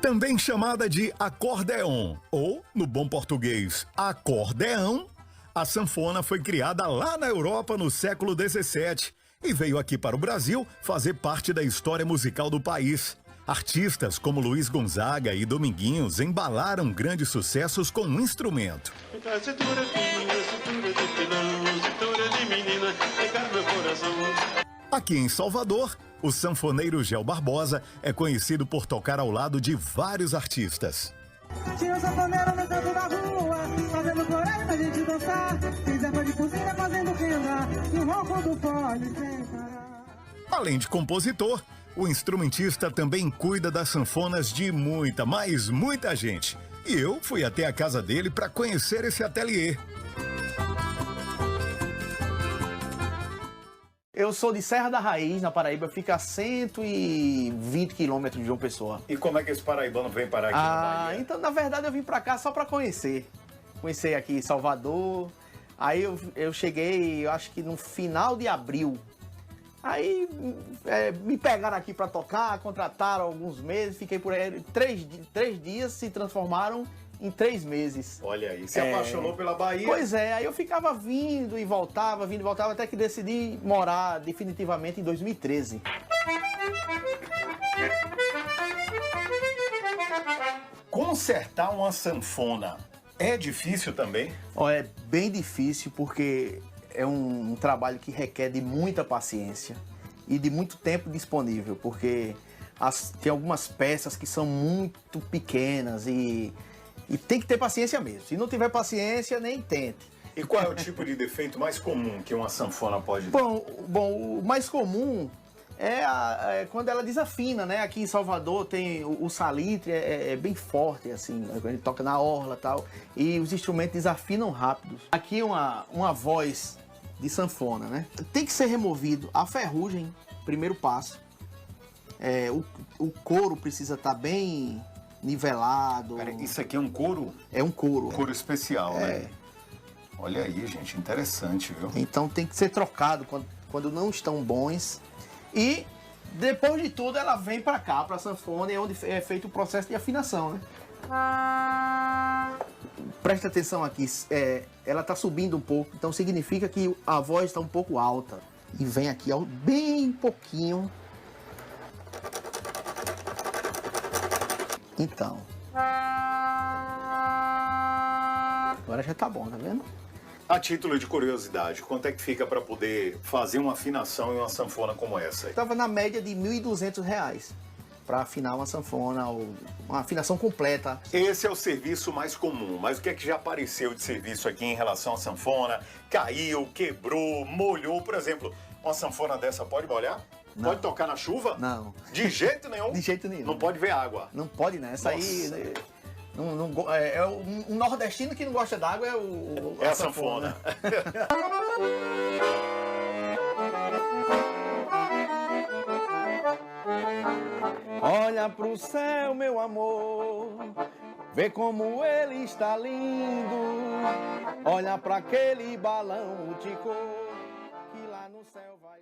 Também chamada de acordeon, ou, no bom português, acordeão, a sanfona foi criada lá na Europa no século XVII e veio aqui para o Brasil fazer parte da história musical do país. Artistas como Luiz Gonzaga e Dominguinhos embalaram grandes sucessos com o instrumento. Aqui em Salvador, o sanfoneiro Gel Barbosa é conhecido por tocar ao lado de vários artistas. Tinha um sanfoneiro no canto da rua, fazendo coragem pra gente dançar. Fiz erva de cozinha fazendo renda, e o ronco do fole sem parar. Além de compositor, o instrumentista também cuida das sanfonas de muita, mas muita gente. E eu fui até a casa dele para conhecer esse ateliê. Eu sou de Serra da Raiz, na Paraíba, fica a 120 quilômetros de João Pessoa. E como é que esse paraibano vem parar aqui na Bahia? Então, na verdade, eu vim pra cá só pra conhecer. Conhecer aqui Salvador. Aí eu cheguei, eu acho que no final de abril. Aí me pegaram aqui pra tocar, contrataram alguns meses, fiquei por aí. Três dias se transformaram em 3 meses. Olha aí, se apaixonou pela Bahia? Pois é, aí eu ficava vindo e voltava, até que decidi morar definitivamente em 2013. Consertar uma sanfona é difícil também? É bem difícil porque é um trabalho que requer de muita paciência e de muito tempo disponível, porque tem algumas peças que são muito pequenas e tem que ter paciência mesmo. Se não tiver paciência, nem tente. E qual é o tipo de defeito mais comum que uma sanfona pode ter? Bom, o mais comum é quando ela desafina, né? Aqui em Salvador tem o salitre, é bem forte, assim, a gente toca na orla e tal, e os instrumentos desafinam rápidos. Aqui uma voz de sanfona, né? Tem que ser removido a ferrugem, primeiro passo. O couro precisa estar bem nivelado. Pera, isso aqui é um couro? É um couro. Couro especial, né? Olha aí, gente, interessante, viu? Então tem que ser trocado quando não estão bons. E depois de tudo ela vem pra cá, pra sanfona, é onde é feito o processo de afinação, né? Presta atenção aqui, ela tá subindo um pouco, então significa que a voz está um pouco alta. E vem aqui bem pouquinho. Então. Agora já tá bom, tá vendo? A título de curiosidade, quanto é que fica para poder fazer uma afinação em uma sanfona como essa aí? Tava na média de R$ 1.200 para afinar uma sanfona, ou uma afinação completa. Esse é o serviço mais comum, mas o que é que já apareceu de serviço aqui em relação à sanfona? Caiu, quebrou, molhou, por exemplo, uma sanfona dessa pode molhar? Não. Pode tocar na chuva? Não. De jeito nenhum? De jeito nenhum. Não pode ver água? Não pode, né? Essa aí... um nordestino que não gosta d'água é a sanfona. Olha pro céu, meu amor, vê como ele está lindo. Olha pra aquele balão, Tico, que lá no céu vai...